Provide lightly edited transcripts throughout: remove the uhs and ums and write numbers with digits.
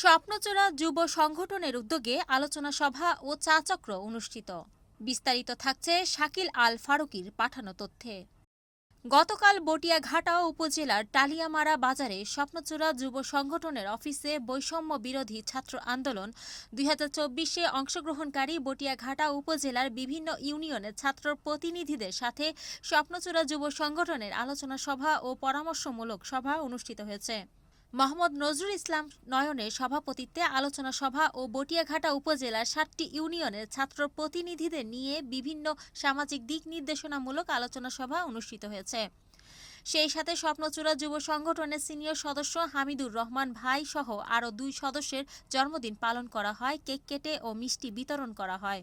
স্বপ্নচূড়া যুব সংগঠনের উদ্যোগে আলোচনা সভা ও চা চক্র অনুষ্ঠিত। বিস্তারিত থাকছে শাকিল আল ফারুকীর পাঠানো তথ্যে। গতকাল বটিয়াঘাটা উপজেলার টালিয়ামারা বাজারে স্বপ্নচূড়া যুব সংগঠনের অফিসে বৈষম্য বিরোধী ছাত্র আন্দোলন ২০২৪-এ অংশগ্রহণকারী বটিয়াঘাটা উপজেলার বিভিন্ন ইউনিয়নের ছাত্র প্রতিনিধিদের সাথে স্বপ্নচূড়া যুব সংগঠনের আলোচনা সভা ও পরামর্শমূলক সভা অনুষ্ঠিত হয়েছে। মোহাম্মদ নজরুল ইসলাম নয়নের সভাপতিত্বে আলোচনা সভা ও বটিয়াঘাটা উপজেলার ৭টি ইউনিয়নের ছাত্র প্রতিনিধিদের নিয়ে বিভিন্ন সামাজিক দিক নির্দেশনামূলক আলোচনা সভা অনুষ্ঠিত হয়েছে। সেই সাথে স্বপ্নচূড়া যুব সংগঠনের সিনিয়র সদস্য হামিদুর রহমান ভাই সহ আরও ২ সদস্যের জন্মদিন পালন করা হয়, কেক কেটে ও মিষ্টি বিতরণ করা হয়।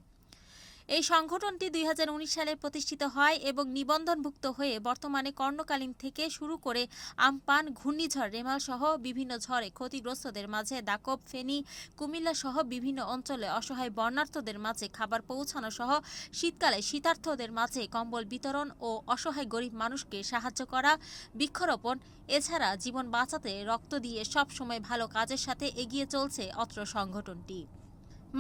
এই সংগঠনটি ২০১৯ সালে প্রতিষ্ঠিত হয় এবং নিবন্ধনভুক্ত হয়ে বর্তমানে কর্ণকালীন থেকে শুরু করে আমপান, ঘূর্ণিঝড় রেমাল সহ বিভিন্ন ঝড়ে ক্ষতিগ্রস্তদের মাঝে দাকব, ফেনী, কুমিল্লা সহ বিভিন্ন অঞ্চলে অসহায় বর্ণার্থদের মাঝে খাবার পৌঁছানো সহ শীতকালে শীতার্থদের মাঝে কম্বল বিতরণ ও অসহায় গরিব মানুষকে সাহায্য করা, বৃক্ষরোপণ এছাড়া জীবন বাঁচাতে রক্ত দিয়ে সব সময় ভালো কাজের সাথে এগিয়ে চলছে অত্র সংগঠনটি।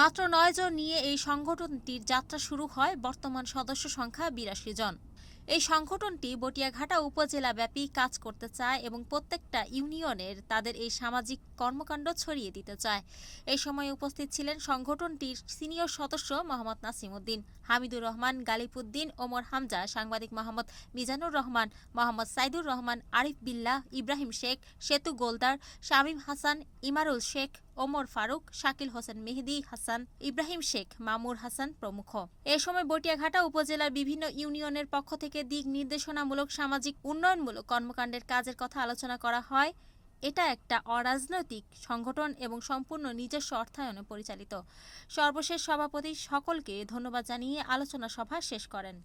মাত্র ৯ জন নিয়ে এই সংগঠনটির যাত্রা শুরু হয়। বর্তমান সদস্য সংখ্যা ৮২ জন। এই সংগঠনটি বটিয়াঘাটা উপজেলাব্যাপী কাজ করতে চায় এবং প্রত্যেকটা ইউনিয়নের তাদের এই সামাজিক কর্মকাণ্ড ছড়িয়ে দিতে চায়। এই সময় উপস্থিত ছিলেন সংগঠনটির সিনিয়র সদস্য মোহাম্মদ নাসিম উদ্দিন, হামিদুর রহমান, গালিবউদ্দিন, ওমর হামজা, সাংবাদিক মোহাম্মদ মিজানুর রহমান, মোহাম্মদ সাইদুর রহমান, আরিফ বিল্লাহ, ইব্রাহিম শেখ, সেতু গোলদার, শামীম হাসান, ইমারুল শেখ, ওমর ফারুক, শাকিল হোসেন, মেহেদী হাসান, ইব্রাহিম শেখ, মামুর হাসান প্রমুখ। এ সময় বটিয়াঘাটা উপজেলার বিভিন্ন ইউনিয়নের পক্ষ থেকে দিক নির্দেশনামূলক সামাজিক উন্নয়নমূলক কর্মকাণ্ডের কাজের কথা আলোচনা করা হয়। এটা একটা অরাজনৈতিক সংগঠন এবং সম্পূর্ণ নিজস্ব অর্থায়নে পরিচালিত। সর্বশেষ সভাপতি সকলকে ধন্যবাদ জানিয়ে আলোচনা সভা শেষ করেন।